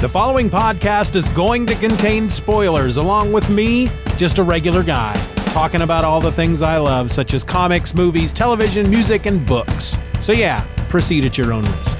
The following podcast is going to contain spoilers, along with me, just a regular guy, talking about all the things I love, such as comics, movies, television, music, and books. So yeah, proceed at your own risk.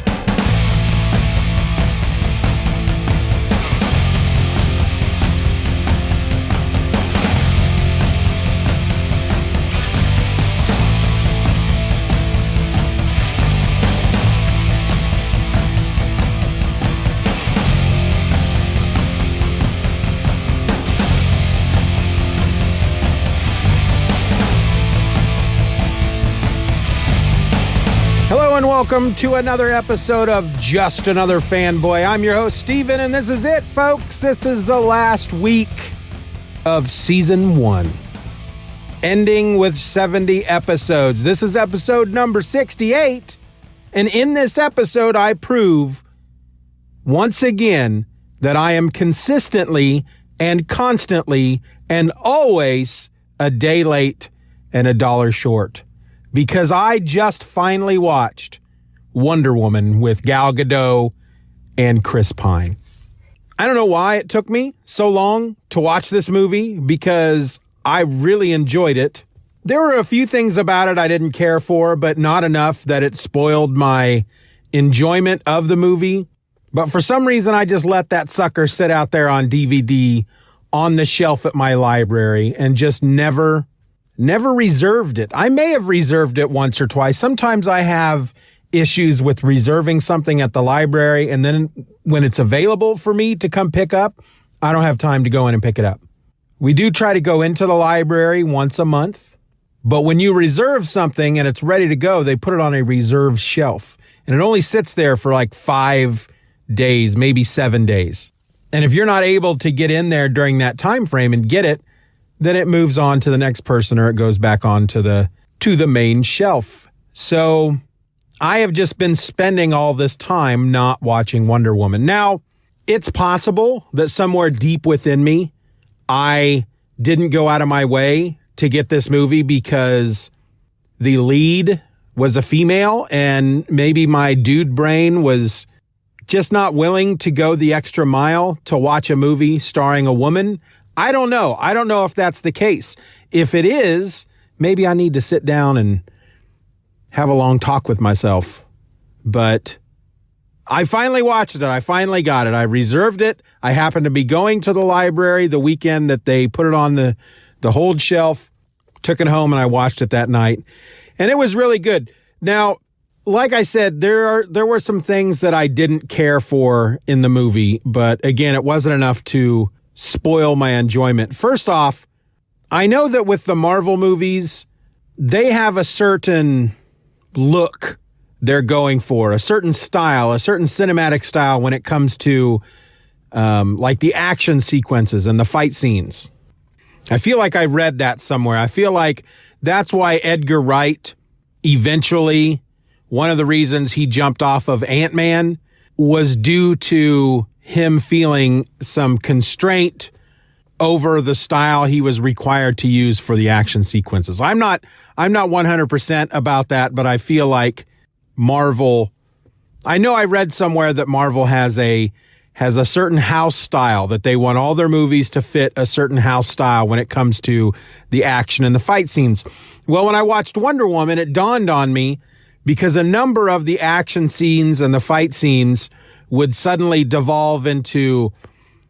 Hello and welcome to another episode of Just Another Fanboy. I'm your host, Steven, and this is it, folks. This is the last week of Season 1, ending with 70 episodes. This is episode number 68, and in this episode, I prove once again that I am consistently and constantly and always a day late and a dollar short. Because I just finally watched Wonder Woman with Gal Gadot and Chris Pine. I don't know why it took me so long to watch this movie, because I really enjoyed it. There were a few things about it I didn't care for, but not enough that it spoiled my enjoyment of the movie. But for some reason, I just let that sucker sit out there on DVD on the shelf at my library and just never reserved it. I may have reserved it once or twice. Sometimes I have issues with reserving something at the library, and then when it's available for me to come pick up, I don't have time to go in and pick it up. We do try to go into the library once a month, but when you reserve something and it's ready to go, they put it on a reserved shelf, and it only sits there for like 5 days, maybe 7 days. And if you're not able to get in there during that time frame and get it, then it moves on to the next person, or it goes back on to the main shelf. So I have just been spending all this time not watching Wonder Woman. Now, it's possible that somewhere deep within me, I didn't go out of my way to get this movie because the lead was a female, and maybe my dude brain was just not willing to go the extra mile to watch a movie starring a woman. I don't know. I don't know if that's the case. If it is, maybe I need to sit down and have a long talk with myself. But I finally watched it. I finally got it. I reserved it. I happened to be going to the library the weekend that they put it on the hold shelf, took it home, and I watched it that night. And it was really good. Now, like I said, there were some things that I didn't care for in the movie, but again, it wasn't enough to spoil my enjoyment. First off, I know that with the Marvel movies, they have a certain look they're going for, a certain style, a certain cinematic style when it comes to like the action sequences and the fight scenes. I feel like I read that somewhere. I feel like that's why Edgar Wright, eventually, one of the reasons he jumped off of Ant-Man was due to him feeling some constraint over the style he was required to use for the action sequences. I'm not 100% about that, but I feel like Marvel, I know I read somewhere that Marvel has a certain house style, that they want all their movies to fit a certain house style when it comes to the action and the fight scenes. Well, when I watched Wonder Woman, it dawned on me, because a number of the action scenes and the fight scenes would suddenly devolve into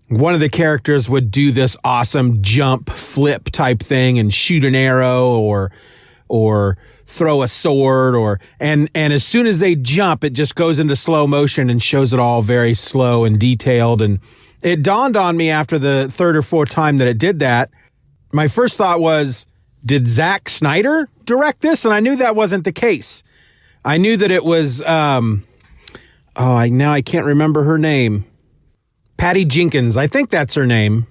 one of the characters would do this awesome jump flip type thing and shoot an arrow or throw a sword and as soon as they jump, it just goes into slow motion and shows it all very slow and detailed. And it dawned on me after the third or fourth time that it did that. My first thought was, did Zack Snyder direct this? And I knew that wasn't the case. I knew that it was now I can't remember her name. Patty Jenkins, I think that's her name.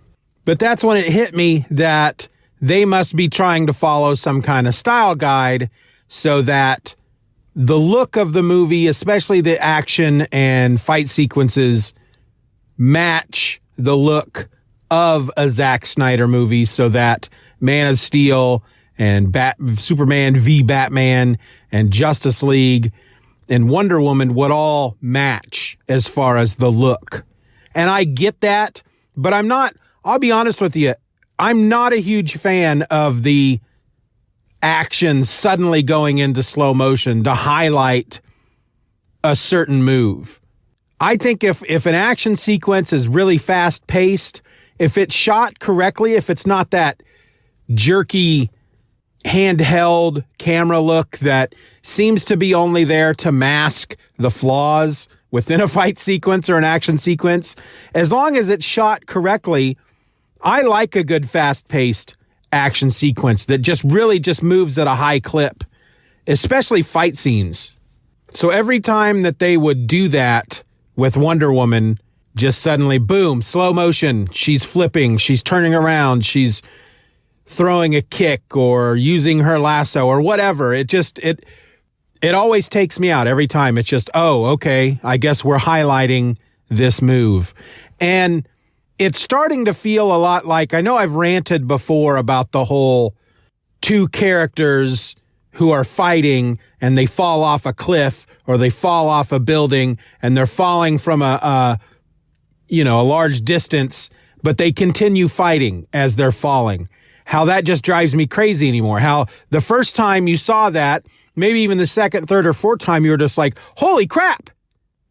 But that's when it hit me that they must be trying to follow some kind of style guide so that the look of the movie, especially the action and fight sequences, match the look of a Zack Snyder movie, so that Man of Steel and Superman v Batman and Justice League and Wonder Woman would all match as far as the look. And I get that, but I'll be honest with you, I'm not a huge fan of the action suddenly going into slow motion to highlight a certain move. I think if an action sequence is really fast paced, if it's shot correctly, if it's not that jerky handheld camera look that seems to be only there to mask the flaws within a fight sequence or an action sequence, as long as it's shot correctly, I like a good fast-paced action sequence that just really just moves at a high clip, especially fight scenes. So every time that they would do that with Wonder Woman, just suddenly, boom, slow motion, she's flipping, she's turning around, she's throwing a kick or using her lasso or whatever. It always takes me out every time. It's just, oh, okay, I guess we're highlighting this move. And it's starting to feel a lot like, I know I've ranted before about the whole two characters who are fighting and they fall off a cliff or they fall off a building and they're falling from a large distance, but they continue fighting as they're falling. How that just drives me crazy anymore. How the first time you saw that, maybe even the second, third, or fourth time, you were just like, holy crap.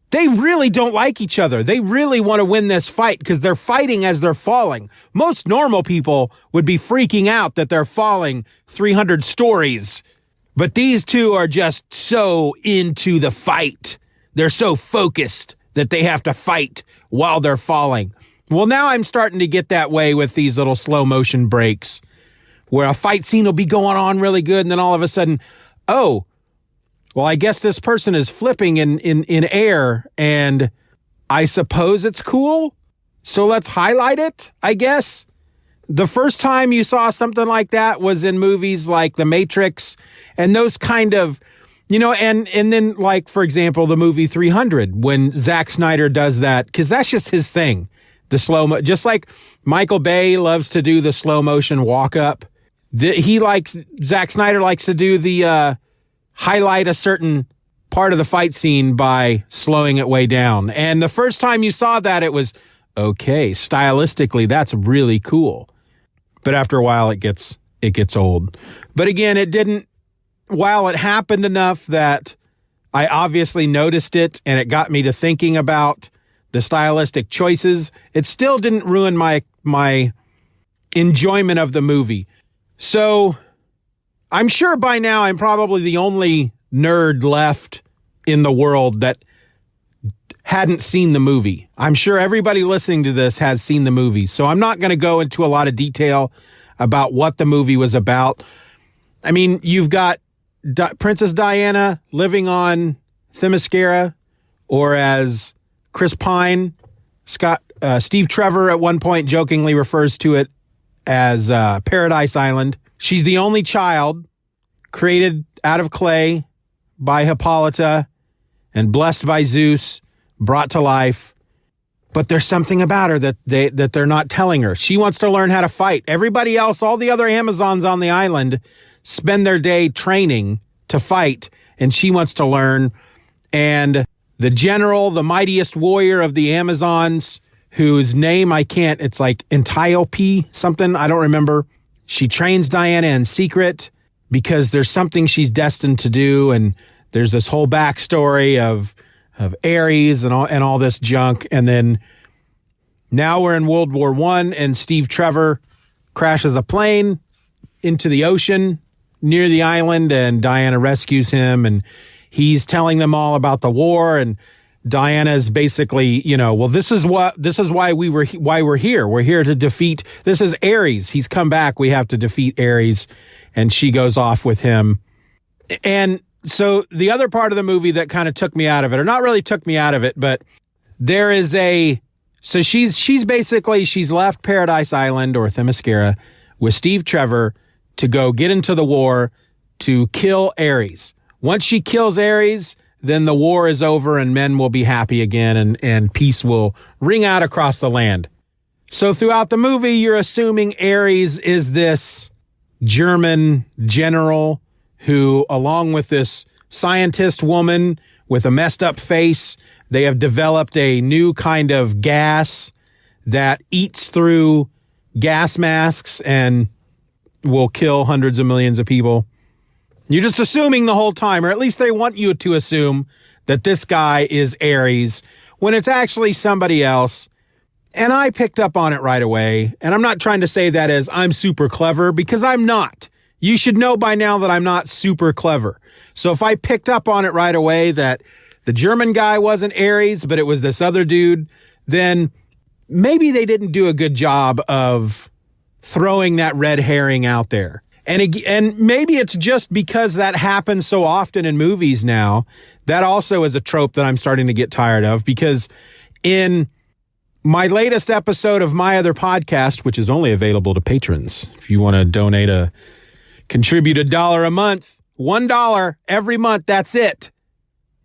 They really don't like each other. They really want to win this fight because they're fighting as they're falling. Most normal people would be freaking out that they're falling 300 stories. But these two are just so into the fight. They're so focused that they have to fight while they're falling. Well, now I'm starting to get that way with these little slow motion breaks where a fight scene will be going on really good. And then all of a sudden, oh, well, I guess this person is flipping in air and I suppose it's cool. So let's highlight it, I guess. The first time you saw something like that was in movies like The Matrix and those kind of, and then like, for example, the movie 300, when Zack Snyder does that, because that's just his thing. The just like Michael Bay loves to do the slow motion walk up. Zack Snyder likes to do the, highlight a certain part of the fight scene by slowing it way down. And the first time you saw that, it was, okay, stylistically, that's really cool. But after a while, it gets old. But again, while it happened enough that I obviously noticed it and it got me to thinking about the stylistic choices, it still didn't ruin my enjoyment of the movie. So I'm sure by now I'm probably the only nerd left in the world that hadn't seen the movie. I'm sure everybody listening to this has seen the movie. So I'm not going to go into a lot of detail about what the movie was about. I mean, you've got Princess Diana living on Themyscira, or as Chris Pine, Steve Trevor at one point jokingly refers to it as Paradise Island. She's the only child created out of clay by Hippolyta and blessed by Zeus, brought to life. But there's something about her that they're not telling her. She wants to learn how to fight. Everybody else, all the other Amazons on the island, spend their day training to fight, and she wants to learn. And the general, the mightiest warrior of the Amazons, whose name it's like Antiope something, I don't remember. She trains Diana in secret because there's something she's destined to do. And there's this whole backstory of Ares and all this junk. And then now we're in World War I, and Steve Trevor crashes a plane into the ocean near the island, and Diana rescues him, and he's telling them all about the war. And Diana's basically, well, this is why we're here. We're here to defeat. This is Ares. He's come back. We have to defeat Ares. And she goes off with him. And so the other part of the movie that kind of took me out of it, or not really took me out of it, but there is so she's basically left Paradise Island, or Themyscira, with Steve Trevor to go get into the war to kill Ares. Once she kills Ares, then the war is over and men will be happy again, and peace will ring out across the land. So throughout the movie, you're assuming Ares is this German general who, along with this scientist woman with a messed up face. They have developed a new kind of gas that eats through gas masks and will kill hundreds of millions of people. You're just assuming the whole time, or at least they want you to assume that this guy is Ares when it's actually somebody else. And I picked up on it right away. And I'm not trying to say that as I'm super clever, because I'm not. You should know by now that I'm not super clever. So if I picked up on it right away that the German guy wasn't Ares, but it was this other dude, then maybe they didn't do a good job of throwing that red herring out there. And maybe it's just because that happens so often in movies now. That also is a trope that I'm starting to get tired of, because in my latest episode of my other podcast, which is only available to patrons, if you want to contribute $1 a month, $1 every month, that's it.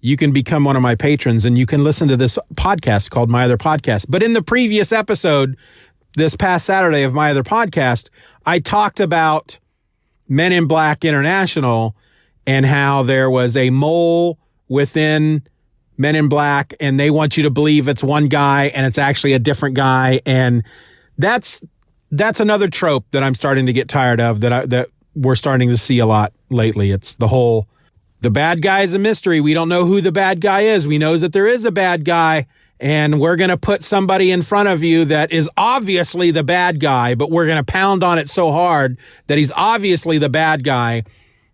You can become one of my patrons and you can listen to this podcast called My Other Podcast. But in the previous episode, this past Saturday of My Other Podcast, I talked about Men in Black International and how there was a mole within Men in Black and they want you to believe it's one guy and it's actually a different guy. And that's another trope that I'm starting to get tired of, that we're starting to see a lot lately. It's the bad guy is a mystery. We don't know who the bad guy is. We know that there is a bad guy, and we're going to put somebody in front of you that is obviously the bad guy, but we're going to pound on it so hard that he's obviously the bad guy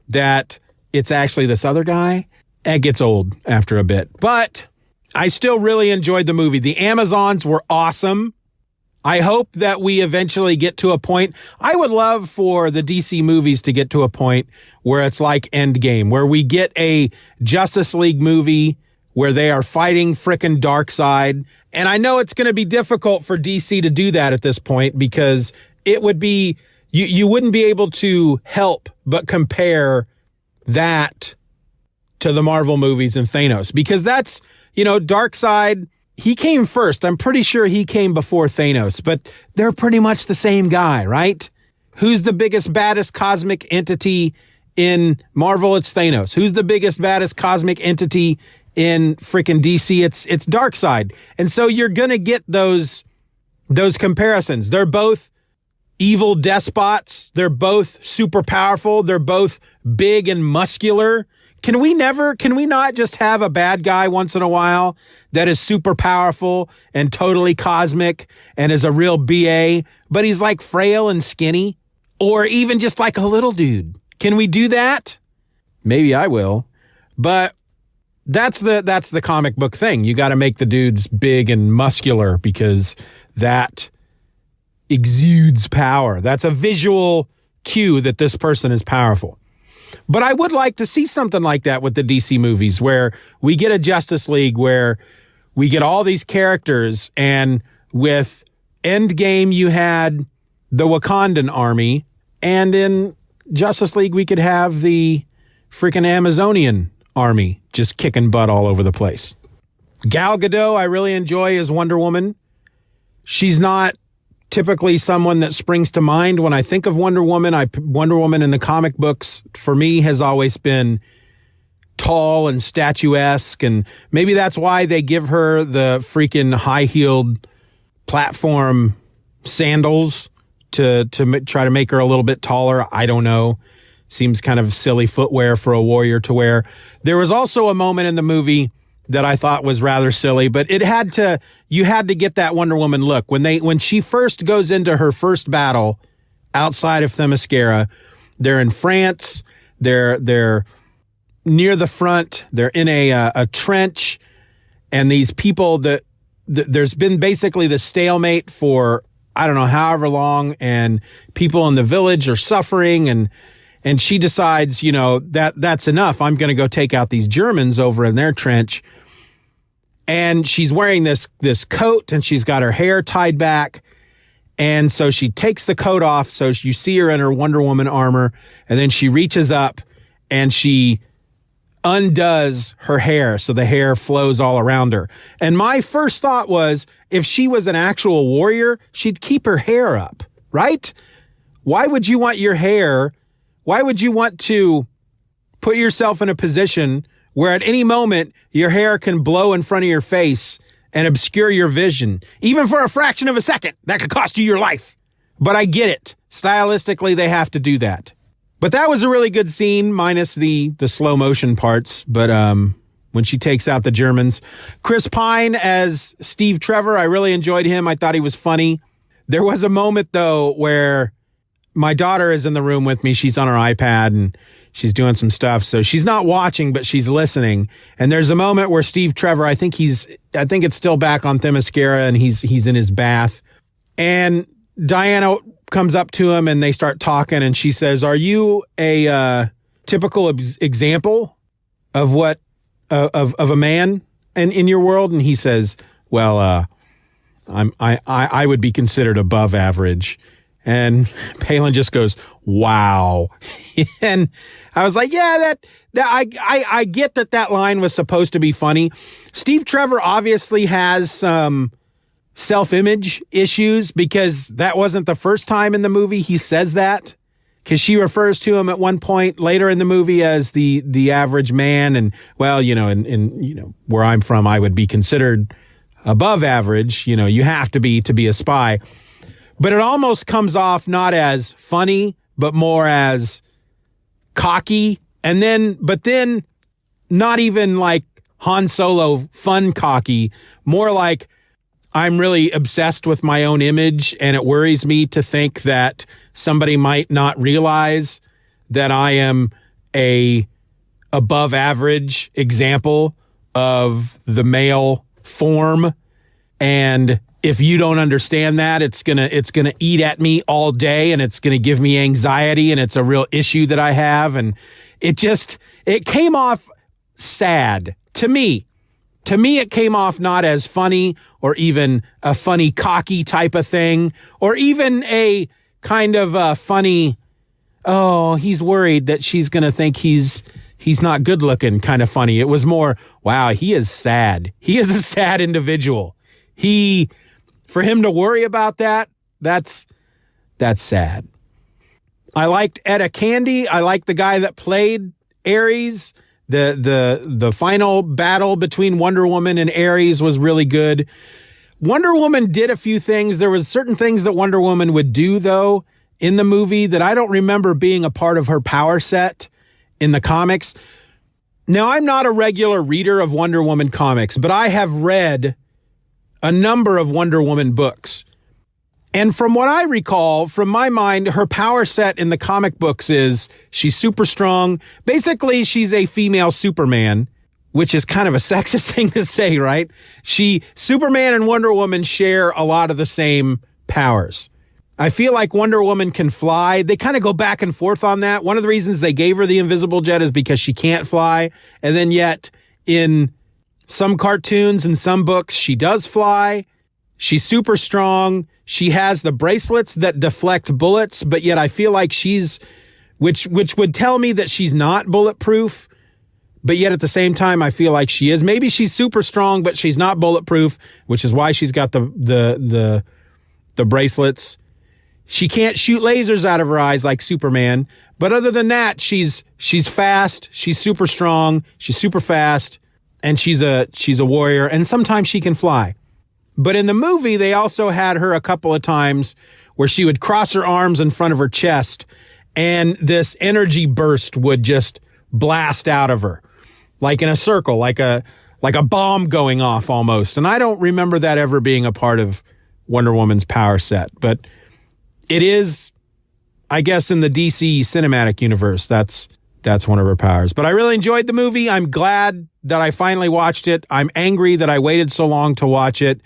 that it's actually this other guy. It gets old after a bit, but I still really enjoyed the movie. The Amazons were awesome. I hope that we eventually get to a point. I would love for the DC movies to get to a point where it's like Endgame, where we get a Justice League movie where they are fighting frickin' Darkseid. And I know it's going to be difficult for DC to do that at this point, because it would be, you wouldn't be able to help but compare that to the Marvel movies and Thanos, because that's, Darkseid, he came first. I'm pretty sure he came before Thanos, but they're pretty much the same guy, right? Who's the biggest, baddest cosmic entity in Marvel? It's Thanos. Who's the biggest, baddest cosmic entity in freaking DC? It's Darkseid. And so you're going to get those comparisons. They're both evil despots. They're both super powerful. They're both big and muscular. Can we not just have a bad guy once in a while that is super powerful and totally cosmic and is a real BA, but he's like frail and skinny, or even just like a little dude? Can we do that? Maybe I will, but that's the comic book thing. You got to make the dudes big and muscular because that exudes power. That's a visual cue that this person is powerful. But I would like to see something like that with the DC movies, where we get a Justice League where we get all these characters, and with Endgame you had the Wakandan army, and in Justice League we could have the freaking Amazonian army just kicking butt all over the place. Gal Gadot, I really enjoy as Wonder Woman. She's not typically someone that springs to mind when I think of Wonder Woman. Wonder Woman in the comic books, for me, has always been tall and statuesque, and maybe that's why they give her the freaking high-heeled platform sandals to try to make her a little bit taller. I don't know. Seems kind of silly footwear for a warrior to wear. There was also a moment in the movie that I thought was rather silly, but you had to get that Wonder Woman look. When she first goes into her first battle outside of Themyscira, they're in France, they're near the front, they're in a trench, and these people there's been basically the stalemate for, I don't know, however long, and people in the village are suffering, and she decides, that's enough. I'm going to go take out these Germans over in their trench. And she's wearing this coat, and she's got her hair tied back. And so she takes the coat off. So you see her in her Wonder Woman armor. And then she reaches up and she undoes her hair. So the hair flows all around her. And my first thought was, if she was an actual warrior, she'd keep her hair up, right? Why would you want to put yourself in a position where at any moment your hair can blow in front of your face and obscure your vision, even for a fraction of a second. That could cost you your life. But I get it. Stylistically, they have to do that. But that was a really good scene, minus the slow motion parts. But when she takes out the Germans. Chris Pine as Steve Trevor, I really enjoyed him. I thought he was funny. There was a moment, though, where my daughter is in the room with me. She's on her iPad and she's doing some stuff. So she's not watching, but she's listening. And there's a moment where Steve Trevor, I think it's still back on Themyscira, and he's in his bath. And Diana comes up to him and they start talking, and she says, "Are you a typical example of what of a man in your world?" And he says, "Well, I would be considered above average." And Palin just goes, "Wow." And I was like, yeah, I get that line was supposed to be funny. Steve Trevor obviously has some self-image issues, because that wasn't the first time in the movie he says that, because she refers to him at one point later in the movie as the average man. And well, in where I'm from, I would be considered above average. You have to be a spy. But it almost comes off not as funny, but more as cocky. But then not even like Han Solo fun cocky, more like, I'm really obsessed with my own image, and it worries me to think that somebody might not realize that I am a above average example of the male form. And if you don't understand that, it's gonna eat at me all day, and it's gonna give me anxiety, and it's a real issue that I have. And it came off sad to me. To me, it came off not as funny, or even a funny, cocky type of thing, or even a kind of a funny, oh, he's worried that she's going to think he's not good looking kind of funny. It was more, wow, he is sad. He is a sad individual. For him to worry about that's sad. I liked Etta Candy. I liked the guy that played Ares. The final battle between Wonder Woman and Ares was really good. Wonder Woman did a few things. There was certain things that Wonder Woman would do, though, in the movie that I don't remember being a part of her power set in the comics. Now, I'm not a regular reader of Wonder Woman comics, but I have read a number of Wonder Woman books. And from what I recall, from my mind, her power set in the comic books is she's super strong. Basically, she's a female Superman, which is kind of a sexist thing to say, right? Superman and Wonder Woman share a lot of the same powers. I feel like Wonder Woman can fly. They kind of go back and forth on that. One of the reasons they gave her the invisible jet is because she can't fly. And then yet in some cartoons and some books, she does fly. She's super strong. She has the bracelets that deflect bullets, but yet I feel like which would tell me that she's not bulletproof, but yet at the same time, I feel like she is. Maybe she's super strong, but she's not bulletproof, which is why she's got the bracelets. She can't shoot lasers out of her eyes like Superman, but other than that, she's fast. She's super strong. She's super fast, and she's a warrior. And sometimes she can fly. But in the movie, they also had her a couple of times where she would cross her arms in front of her chest, and this energy burst would just blast out of her, like in a circle, like a bomb going off almost. And I don't remember that ever being a part of Wonder Woman's power set. But it is, I guess, in the DC cinematic universe, that's one of her powers. But I really enjoyed the movie. I'm glad that I finally watched it. I'm angry that I waited so long to watch it.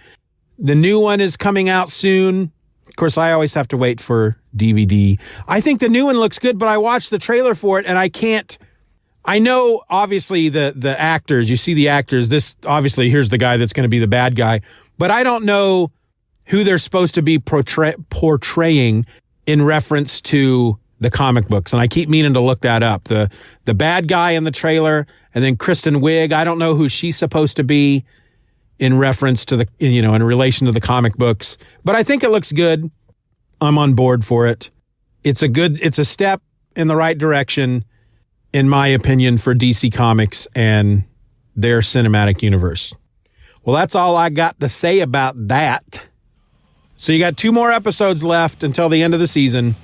The new one is coming out soon. Of course, I always have to wait for DVD. I think the new one looks good, but I watched the trailer for it, and I know, obviously, the actors. You see the actors. This, obviously, here's the guy that's going to be the bad guy. But I don't know who they're supposed to be portraying in reference to the comic books. And I keep meaning to look that up. The bad guy in the trailer, and then Kristen Wiig. I don't know who she's supposed to be in reference to in relation to the comic books, but I think it looks good. I'm on board for it. It's a step in the right direction. in my opinion, for DC Comics and their cinematic universe. Well, that's all I got to say about that. So you got 2 more episodes left until the end of the season,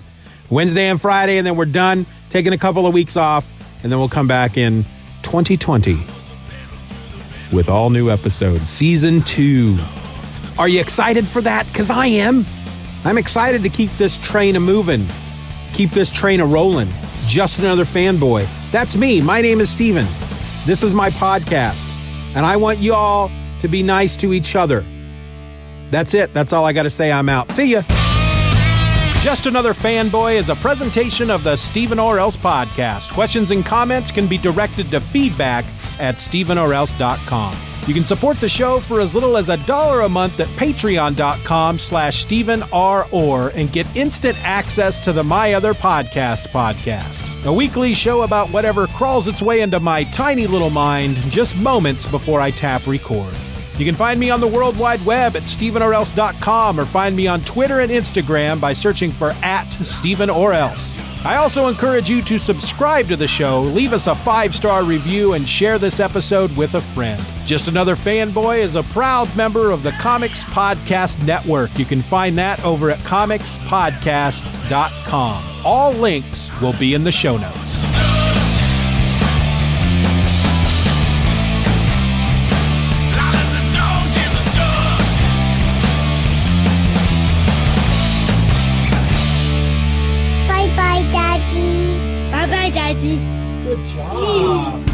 Wednesday and Friday, and then we're done, taking a couple of weeks off, and then we'll come back in 2020 with all new episodes, season 2. Are you excited for that? Because I am. I'm excited to keep this train a-moving, keep this train a-rolling. Just another fanboy. That's me. My name is Steven. This is my podcast, and I want you all to be nice to each other. That's it. That's all I got to say. I'm out. See ya. Just Another Fanboy is a presentation of the Stephen or Else podcast. Questions and comments can be directed to feedback@StephenOrElse.com. You can support the show for as little as $1 a month at patreon.com/StephenROr and get instant access to the My Other podcast, a weekly show about whatever crawls its way into my tiny little mind just moments before I tap record. You can find me on the World Wide Web at StephenOrElse.com or find me on Twitter and Instagram by searching for @StephenOrElse. I also encourage you to subscribe to the show, leave us a 5-star review, and share this episode with a friend. Just Another Fanboy is a proud member of the Comics Podcast Network. You can find that over at comicspodcasts.com. All links will be in the show notes. Bye-bye, Daddy. Bye-bye, Daddy. Good job.